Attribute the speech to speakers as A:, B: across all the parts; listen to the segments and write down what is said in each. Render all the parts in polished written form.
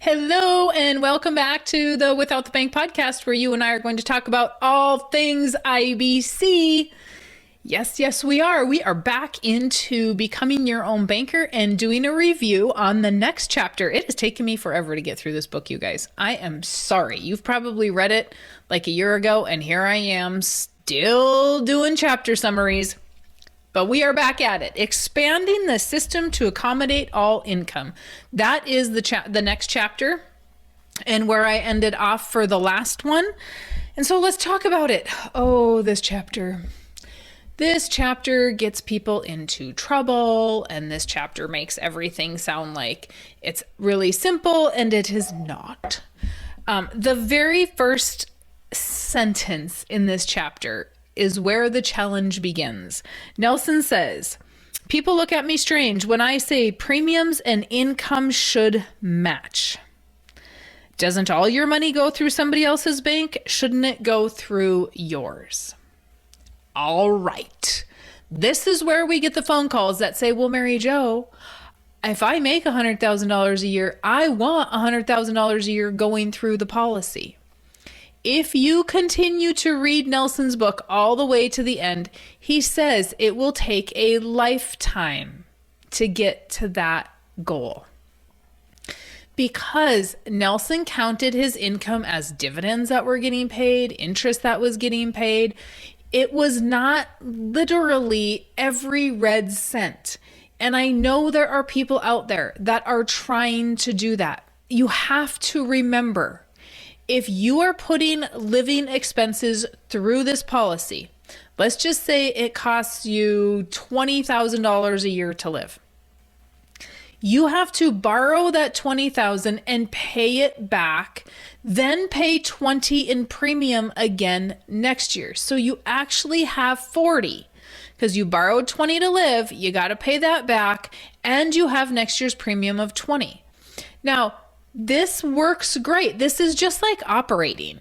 A: Hello and welcome back to the Without the Bank podcast, where you and I are going to talk about all things IBC. Yes, we are. We are back into becoming your own banker and doing a review on the next chapter. It has taken me forever to get through this book, you guys. I am sorry. You've probably read it like a year ago, and here I am still doing chapter summaries. But we are back at it. Expanding the system to accommodate all income. That is the next chapter, and where I ended off for the last one. And so let's talk about it. Oh, this chapter. This chapter gets people into trouble, and this chapter makes everything sound like it's really simple, and it is not. The very first sentence in this chapter is where the challenge begins. Nelson says, "People look at me strange when I say premiums and income should match. Doesn't all your money go through somebody else's bank? Shouldn't it go through yours?" All right. This is where we get the phone calls that say, well, Mary Jo, if I make $100,000 a year, I want $100,000 a year going through the policy. If you continue to read Nelson's book all the way to the end, he says it will take a lifetime to get to that goal. Because Nelson counted his income as dividends that were getting paid, interest that was getting paid. It was not literally every red cent. And I know there are people out there that are trying to do that. You have to remember, if you are putting living expenses through this policy, let's just say it costs you $20,000 a year to live. You have to borrow that $20,000 and pay it back, then pay $20 in premium again next year. So you actually have $40 because you borrowed $20 to live, you got to pay that back, and you have next year's premium of $20. Now, this works great. This is just like operating.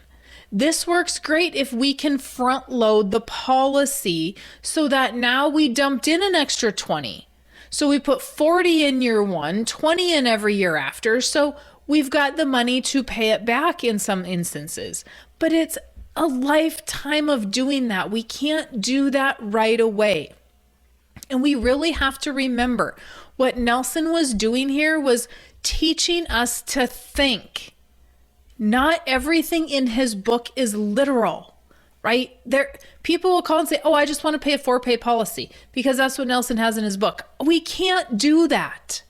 A: This works great if we can front load the policy so that now we dumped in an extra 20. So we put 40 in year one, 20 in every year after. So we've got the money to pay it back in some instances. But it's a lifetime of doing that. We can't do that right away. And we really have to remember what Nelson was doing here was teaching us to think. Not everything in his book is literal, right? People will call and say, oh, I just want to pay a 4-pay policy because that's what Nelson has in his book. We can't do that,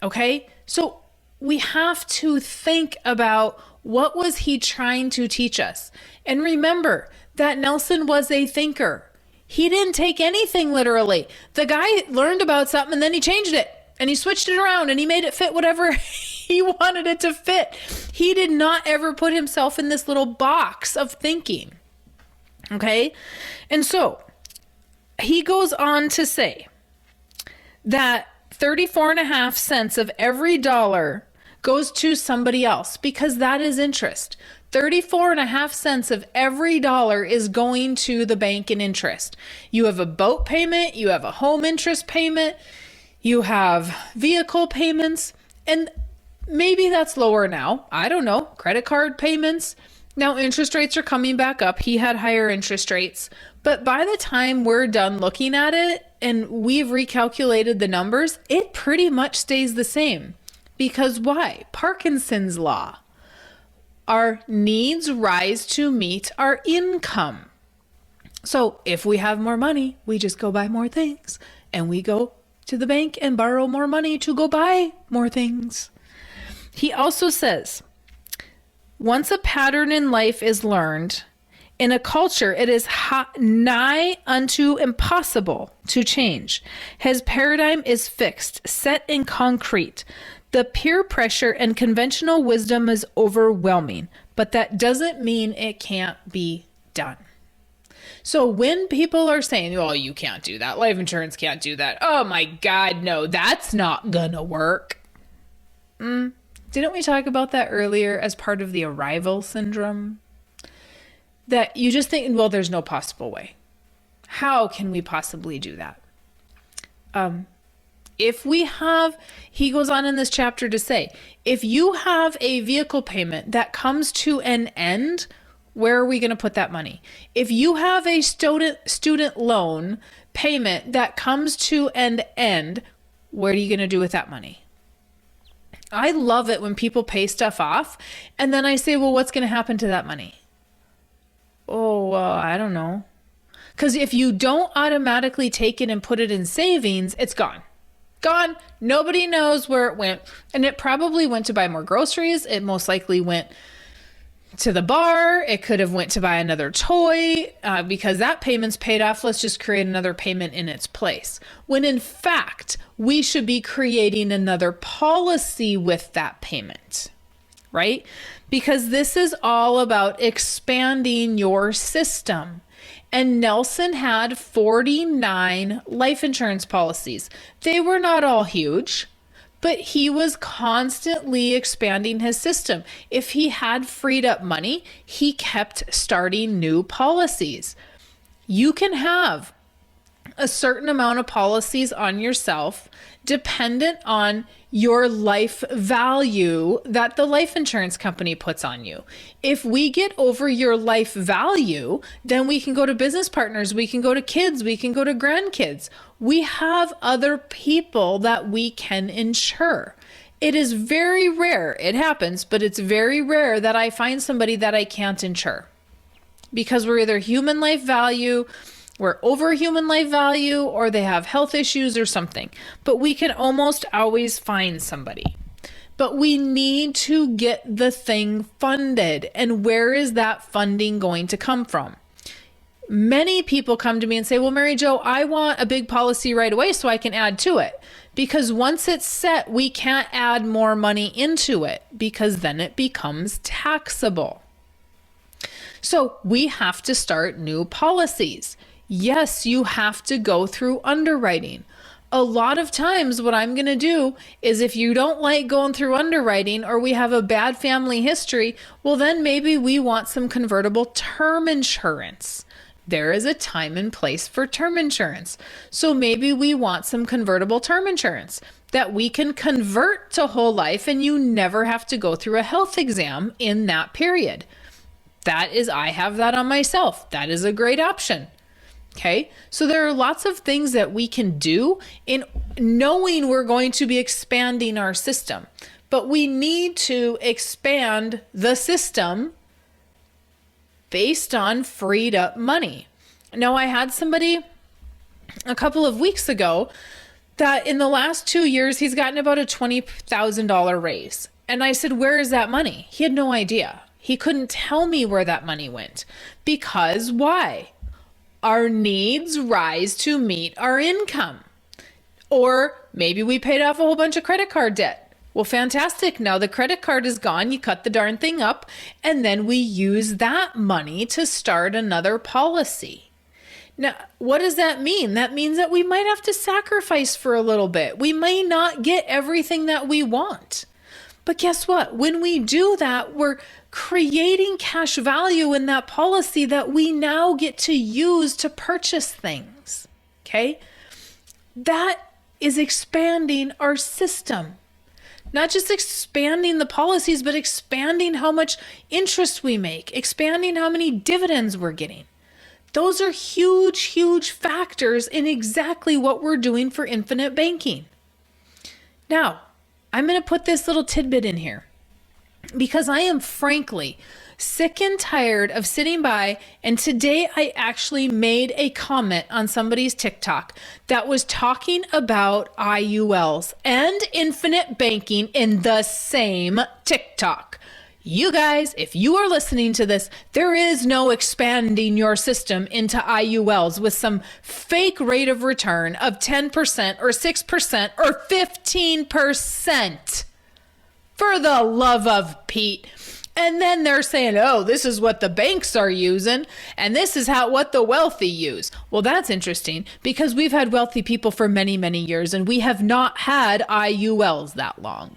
A: okay? So we have to think about what was he trying to teach us? And remember that Nelson was a thinker. He didn't take anything literally. The guy learned about something and then he changed it. And he switched it around and he made it fit whatever he wanted it to fit. He did not ever put himself in this little box of thinking. Okay? And so he goes on to say that 34.5 cents of every dollar goes to somebody else because that is interest. 34.5 cents of every dollar is going to the bank in interest. You have a boat payment, you have a home interest payment, you have vehicle payments, and maybe that's lower now. I don't know. Credit card payments. Now interest rates are coming back up. He had higher interest rates. But by the time we're done looking at it and we've recalculated the numbers, it pretty much stays the same. Because why? Parkinson's law. Our needs rise to meet our income. So if we have more money, we just go buy more things and we go to the bank and borrow more money to go buy more things. He also says, once a pattern in life is learned, in a culture it is nigh unto impossible to change. His paradigm is fixed, set in concrete. The peer pressure and conventional wisdom is overwhelming, but that doesn't mean it can't be done. So when people are saying, oh, you can't do that, life insurance can't do that, oh my God, no, that's not gonna work. Didn't we talk about that earlier as part of the arrival syndrome? That you just think, well, there's no possible way. How can we possibly do that? If we have, he goes on in this chapter to say, if you have a vehicle payment that comes to an end, where are we going to put that money? If you have a student loan payment that comes to an end, what are you going to do with that money? I love it when people pay stuff off and then I say, well, what's going to happen to that money? Oh, I don't know. Because if you don't automatically take it and put it in savings, it's gone. Gone. Nobody knows where it went. And it probably went to buy more groceries. It most likely went to the bar. It could have went to buy another toy because that payment's paid off. Let's just create another payment in its place. When in fact, we should be creating another policy with that payment, right? Because this is all about expanding your system. And Nelson had 49 life insurance policies. They were not all huge, but he was constantly expanding his system. If he had freed up money, he kept starting new policies. You can have a certain amount of policies on yourself dependent on your life value that the life insurance company puts on you. If we get over your life value, then we can go to business partners, we can go to kids, we can go to grandkids. We have other people that we can insure. It is very rare, it happens, but it's very rare that I find somebody that I can't insure because we're either human life value, we're over human life value, or they have health issues or something. But we can almost always find somebody. But we need to get the thing funded. And where is that funding going to come from? Many people come to me and say, well, Mary Jo, I want a big policy right away so I can add to it. Because once it's set, we can't add more money into it because then it becomes taxable. So we have to start new policies. Yes, you have to go through underwriting. A lot of times what I'm going to do is if you don't like going through underwriting or we have a bad family history, well, then maybe we want some convertible term insurance. There is a time and place for term insurance. So maybe we want some convertible term insurance that we can convert to whole life and you never have to go through a health exam in that period. I have that on myself. That is a great option. Okay, so there are lots of things that we can do in knowing we're going to be expanding our system, but we need to expand the system based on freed up money. Now, I had somebody a couple of weeks ago that in the last 2 years, he's gotten about a $20,000 raise. And I said, where is that money? He had no idea. He couldn't tell me where that money went. Because why? Our needs rise to meet our income. Or maybe we paid off a whole bunch of credit card debt. Well, fantastic. Now the credit card is gone. You cut the darn thing up. And then we use that money to start another policy. Now, what does that mean? That means that we might have to sacrifice for a little bit. We may not get everything that we want. But guess what? When we do that, we're creating cash value in that policy that we now get to use to purchase things. Okay? That is expanding our system. Not just expanding the policies, but expanding how much interest we make, expanding how many dividends we're getting. Those are huge, huge factors in exactly what we're doing for infinite banking. Now, I'm going to put this little tidbit in here because I am frankly sick and tired of sitting by, and today I actually made a comment on somebody's TikTok that was talking about IULs and infinite banking in the same TikTok. You guys, if you are listening to this, there is no expanding your system into IULs with some fake rate of return of 10% or 6% or 15%. For the love of Pete. And then they're saying, oh, this is what the banks are using, and this is what the wealthy use. Well, that's interesting because we've had wealthy people for many, many years, and we have not had IULs that long.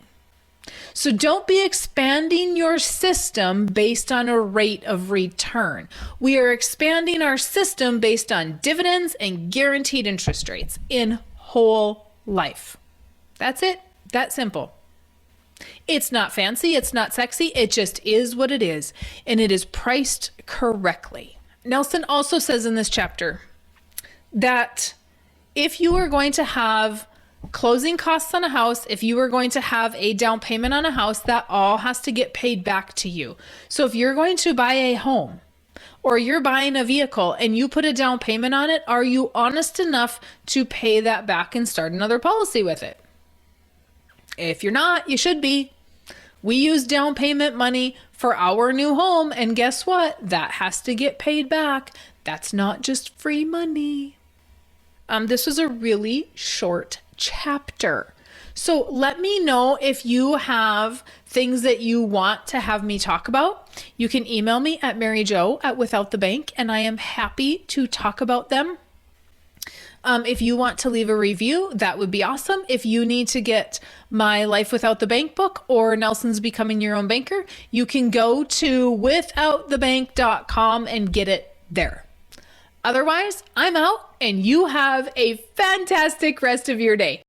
A: So don't be expanding your system based on a rate of return. We are expanding our system based on dividends and guaranteed interest rates in whole life. That's it. That simple. It's not fancy. It's not sexy. It just is what it is. And it is priced correctly. Nelson also says in this chapter that if you are going to have closing costs on a house, if you are going to have a down payment on a house, that all has to get paid back to you. So if you're going to buy a home or you're buying a vehicle and you put a down payment on it, are you honest enough to pay that back and start another policy with it? If you're not, you should be. We use down payment money for our new home, and guess what? That has to get paid back. That's not just free money. This was a really short chapter. So let me know if you have things that you want to have me talk about. You can email me at maryjo@withoutthebank, and I am happy to talk about them. If you want to leave a review, that would be awesome. If you need to get my Life Without the Bank book or Nelson's Becoming Your Own Banker, you can go to withoutthebank.com and get it there. Otherwise, I'm out, and you have a fantastic rest of your day.